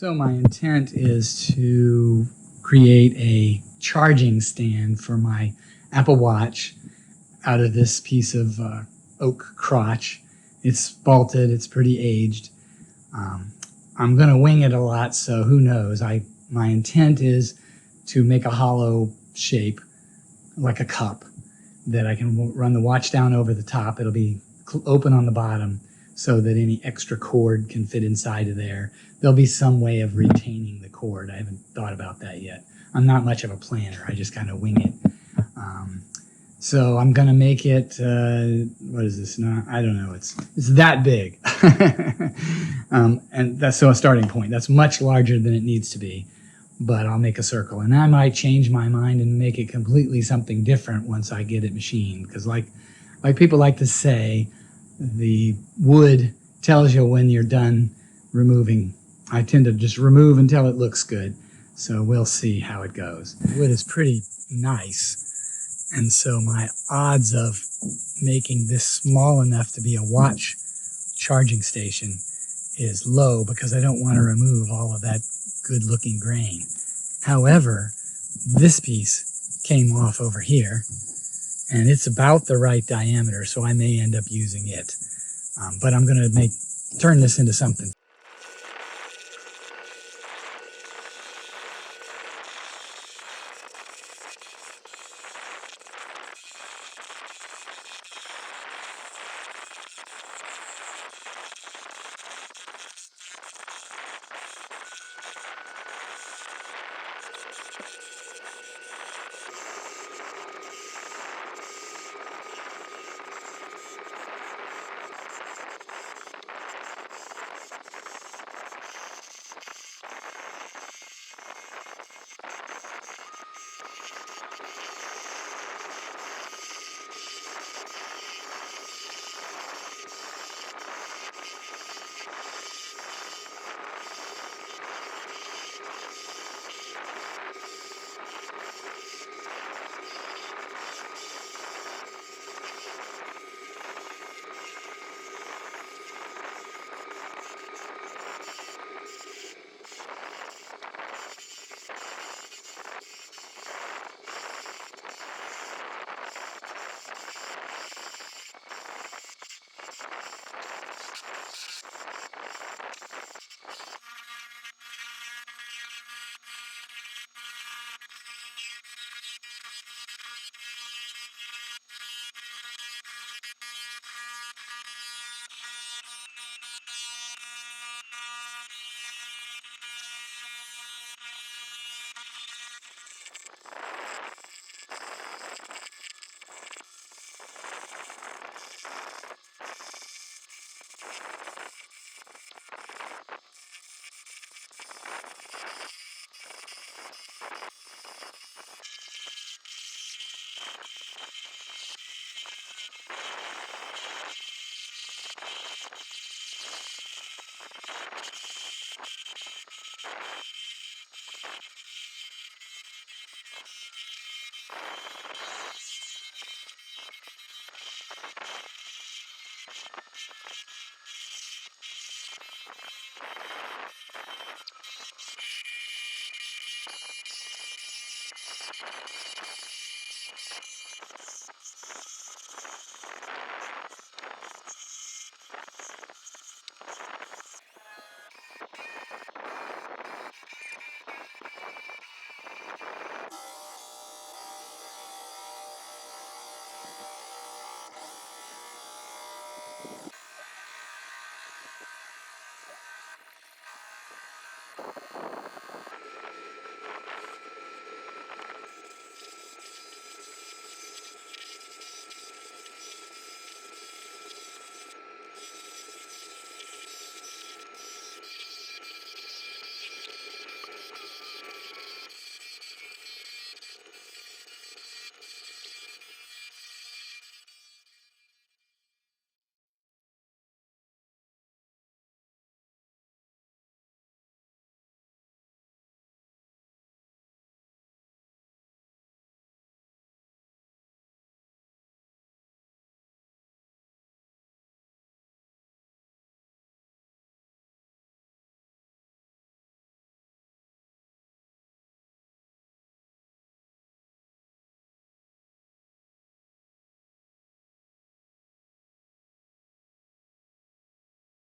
So my intent is to create a charging stand for my Apple Watch out of this piece of oak crotch. It's spalted, it's pretty aged. I'm going to wing it a lot, so who knows. My intent is to make a hollow shape, like a cup, that I can run the watch down over the top. It'll be open on the bottom so that any extra cord can fit inside of there. There'll be some way of retaining the cord. I haven't thought about that yet. I'm not much of a planner. I just kind of wing it. So I'm going to make it, what is this? No, I don't know. It's that big. And that's so a starting point. That's much larger than it needs to be. But I'll make a circle. And I might change my mind and make it completely something different once I get it machined. Because like people like to say, the wood tells you when you're done removing. I tend to just remove until it looks good. So we'll see how it goes. The wood is pretty nice. And so my odds of making this small enough to be a watch charging station is low because I don't want to remove all of that good looking grain. However, this piece came off over here and it's about the right diameter, so I may end up using it. But I'm going to turn this into something